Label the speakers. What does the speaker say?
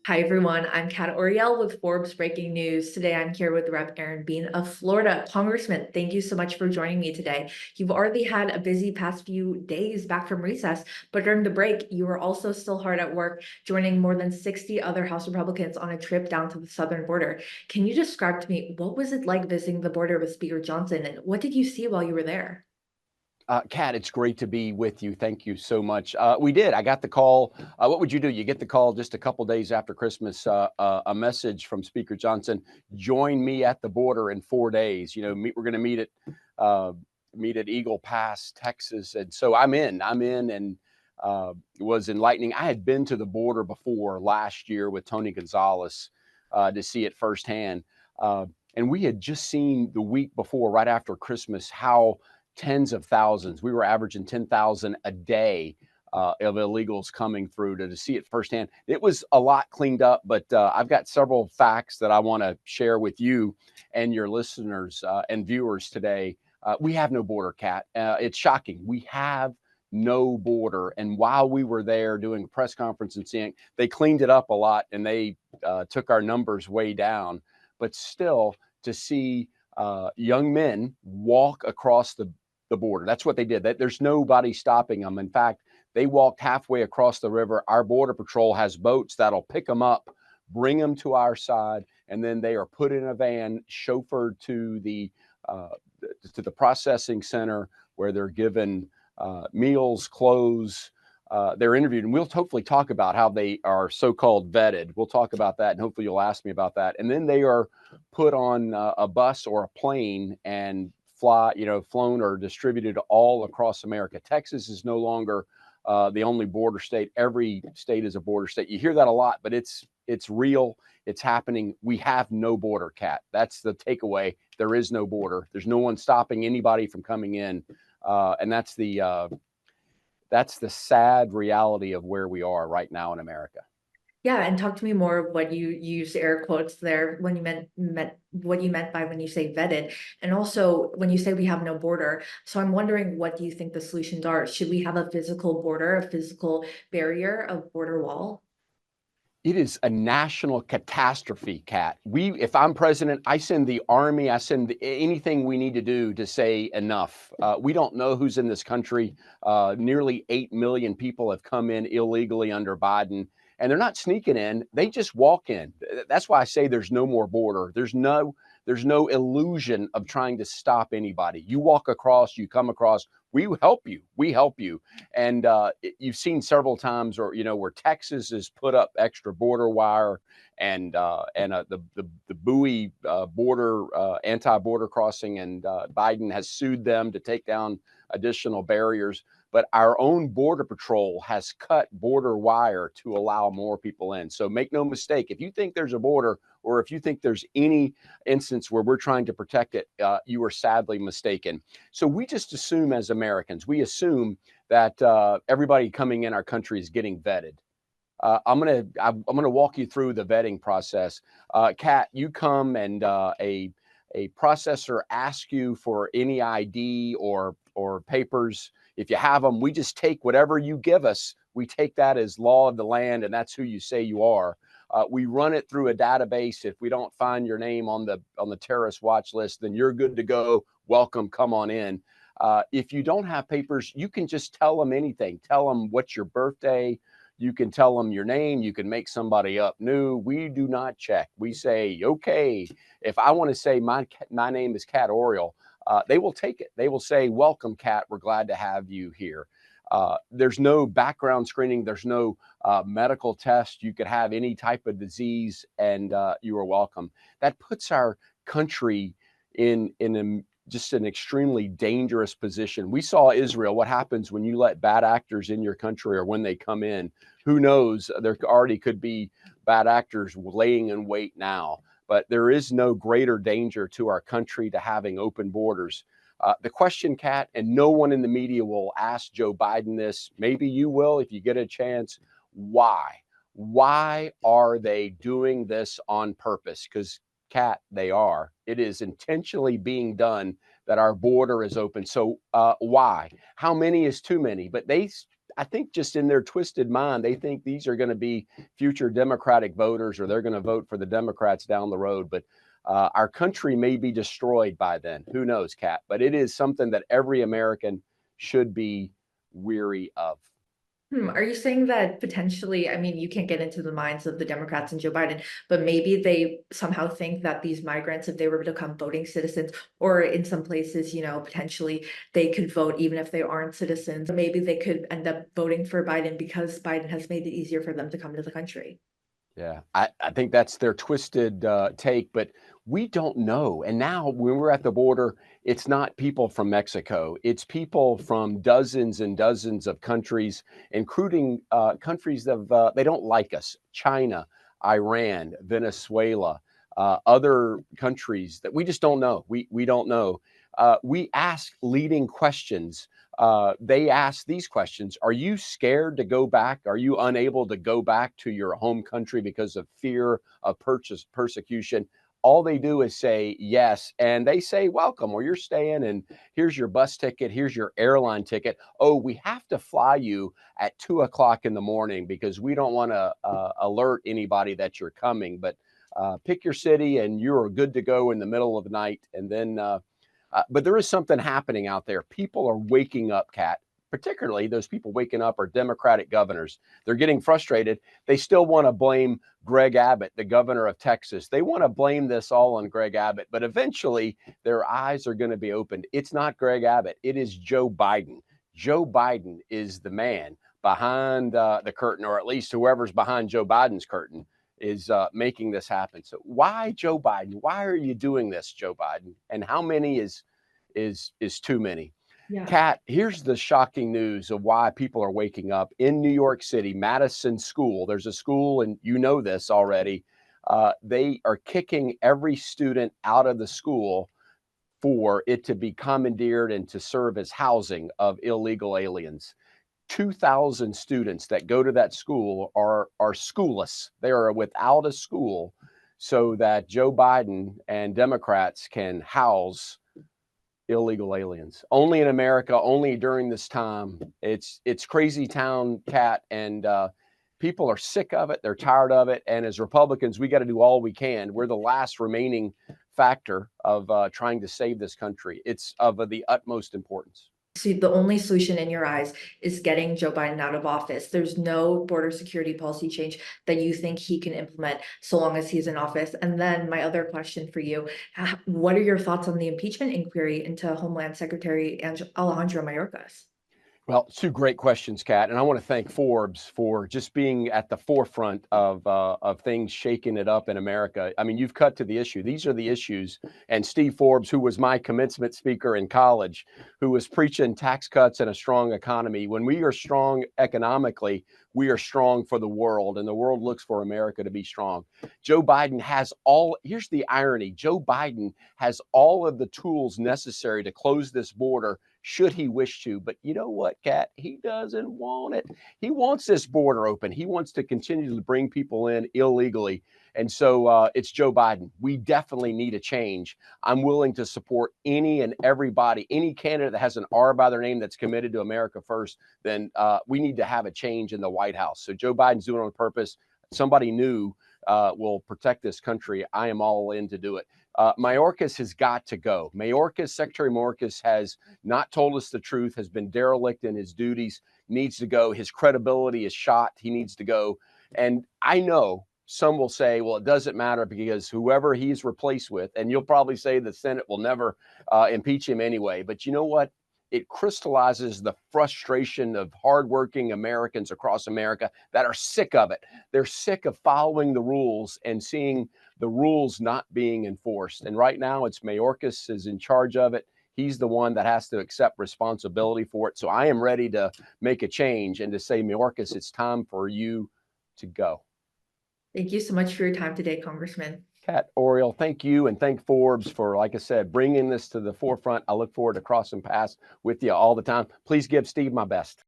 Speaker 1: Hi, everyone. I'm Cat Oriel with Forbes Breaking News. Today, I'm here with Rep. Aaron Bean of Florida. Congressman, thank you so much for joining me today. You've already had a busy past few days back from recess, but during the break, you were also still hard at work, joining more than 60 other House Republicans on a trip down to the southern border. Can you describe to me what was it like visiting the border with Speaker Johnson, and what did you see while you were there?
Speaker 2: Kat, it's great to be with you. Thank you so much. We did. I got the call. What would you do? You get the call just a couple days after Christmas, a message from Speaker Johnson, join me at the border in 4 days. We're going to meet at Eagle Pass, Texas. And so I'm in, and it was enlightening. I had been to the border before last year with Tony Gonzalez to see it firsthand. And we had just seen the week before, right after Christmas, how tens of thousands. We were averaging 10,000 a day of illegals coming through to see it firsthand. It was a lot cleaned up, but I've got several facts that I want to share with you and your listeners and viewers today. We have no border, Cat. It's shocking. We have no border. And while we were there doing a press conference and seeing, they cleaned it up a lot and they took our numbers way down. But still, to see young men walk across the border. That's what they did. There's nobody stopping them. In fact, they walked halfway across the river. Our Border Patrol has boats that'll pick them up, bring them to our side, and then they are put in a van, chauffeured to the processing center where they're given meals, clothes. They're interviewed, and we'll hopefully talk about how they are so-called vetted. We'll talk about that, and hopefully you'll ask me about that. And then they are put on a bus or a plane and flown or distributed all across America. Texas is no longer the only border state. Every state is a border state. You hear that a lot, but it's real. It's happening. We have no border, Cat. That's the takeaway. There is no border. There's no one stopping anybody from coming in, and that's the sad reality of where we are right now in America.
Speaker 1: Yeah, and talk to me more of what you used air quotes there when you meant what you meant by when you say vetted, and also when you say we have no border. So I'm wondering, what do you think the solutions are? Should we have a physical border, a physical barrier, a border wall?
Speaker 2: It is a national catastrophe, Cat. If I'm president, I send the army, I send anything we need to do to say enough. We don't know who's in this country. Nearly 8 million people have come in illegally under Biden, and they're not sneaking in. They just walk in. That's why I say there's no more border. There's no illusion of trying to stop anybody. You walk across, you come across, we help you. We help you. And you've seen several times, or where Texas has put up extra border wire and the buoy border anti-border crossing, and Biden has sued them to take down additional barriers. But our own Border Patrol has cut border wire to allow more people in. So make no mistake, if you think there's a border, or if you think there's any instance where we're trying to protect it, you are sadly mistaken. So we just assume, as Americans, we assume that everybody coming in our country is getting vetted. I'm gonna walk you through the vetting process. Kat, you come and a processor asks you for any ID or papers. If you have them, we just take whatever you give us. We take that as law of the land, and that's who you say you are. We run it through a database. If we don't find your name on the terrorist watch list, then you're good to go. Welcome, come on in. If you don't have papers, you can just tell them anything. Tell them what's your birthday. You can tell them your name. You can make somebody up new. We do not check. We say, okay, if I want to say my name is Cat Oriel, they will take it. They will say, welcome, Cat. We're glad to have you here. There's no background screening. There's no medical test. You could have any type of disease, and you are welcome. That puts our country in just an extremely dangerous position. We saw Israel. What happens when you let bad actors in your country, or when they come in? Who knows? There already could be bad actors laying in wait now. But there is no greater danger to our country to having open borders. The question, Kat, and no one in the media will ask Joe Biden this. Maybe you will if you get a chance. Why? Why are they doing this on purpose? Because, Kat, they are. It is intentionally being done that our border is open. So why? How many is too many? But I think just in their twisted mind, they think these are going to be future Democratic voters, or they're going to vote for the Democrats down the road. But our country may be destroyed by then. Who knows, Kat? But it is something that every American should be weary of.
Speaker 1: Are you saying that potentially, I mean, you can't get into the minds of the Democrats and Joe Biden, but maybe they somehow think that these migrants, if they were to become voting citizens, or in some places, potentially they could vote even if they aren't citizens, maybe they could end up voting for Biden because Biden has made it easier for them to come to the country.
Speaker 2: Yeah, I think that's their twisted take, but we don't know. And now when we're at the border, it's not people from Mexico. It's people from dozens and dozens of countries, including countries that they don't like us: China, Iran, Venezuela, other countries that we just don't know. We don't know. We ask leading questions. They ask these questions: are you scared to go back? Are you unable to go back to your home country because of fear of persecution? All they do is say yes, and they say welcome, or you're staying, and here's your bus ticket, here's your airline ticket. Oh, we have to fly you at 2 o'clock in the morning because we don't want to alert anybody that you're coming, but pick your city and you're good to go in the middle of the night. And then but there is something happening out there. People are waking up, Kat. Particularly those people waking up are Democratic governors. They're getting frustrated. They still want to blame Greg Abbott, the governor of Texas. They want to blame this all on Greg Abbott, but eventually their eyes are going to be opened. It's not Greg Abbott. It is Joe Biden. Joe Biden is the man behind the curtain, or at least whoever's behind Joe Biden's curtain is making this happen. So why Joe Biden? Why are you doing this, Joe Biden? And how many is too many?
Speaker 1: Yeah.
Speaker 2: Kat, here's the shocking news of why people are waking up in New York City, Madison School. There's a school, and you know this already. They are kicking every student out of the school for it to be commandeered and to serve as housing of illegal aliens. 2,000 students that go to that school are schoolless. They are without a school so that Joe Biden and Democrats can house illegal aliens. Only in America, only during this time. It's crazy town, Kat, and people are sick of it. They're tired of it. And as Republicans, we got to do all we can. We're the last remaining factor of trying to save this country. It's of the utmost importance.
Speaker 1: So the only solution in your eyes is getting Joe Biden out of office. There's no border security policy change that you think he can implement so long as he's in office. And then my other question for you, what are your thoughts on the impeachment inquiry into Homeland Secretary Alejandro Mayorkas?
Speaker 2: Well, two great questions, Kat, and I want to thank Forbes for just being at the forefront of things shaking it up in America. I mean, you've cut to the issue. These are the issues. And Steve Forbes, who was my commencement speaker in college, who was preaching tax cuts and a strong economy. When we are strong economically, we are strong for the world, and the world looks for America to be strong. Joe Biden has all, here's the irony, Joe Biden has all of the tools necessary to close this border should he wish to. But you know what, Kat? He doesn't want it. He wants this border open. He wants to continue to bring people in illegally. And so it's Joe Biden. We definitely need a change. I'm willing to support any and everybody, any candidate that has an R by their name that's committed to America first. Then we need to have a change in the White House. So Joe Biden's doing it on purpose. Somebody new will protect this country. I am all in to do it. Mayorkas has got to go. Secretary Mayorkas has not told us the truth, has been derelict in his duties, needs to go. His credibility is shot. He needs to go. And I know some will say, well, it doesn't matter because whoever he's replaced with, and you'll probably say the Senate will never impeach him anyway. But you know what? It crystallizes the frustration of hardworking Americans across America that are sick of it. They're sick of following the rules and seeing the rules not being enforced. And right now it's Mayorkas is in charge of it. He's the one that has to accept responsibility for it. So I am ready to make a change and to say, Mayorkas, it's time for you to go.
Speaker 1: Thank you so much for your time today, Congressman.
Speaker 2: Cat Oriel, thank you, and thank Forbes for, like I said, bringing this to the forefront. I look forward to crossing paths with you all the time. Please give Steve my best.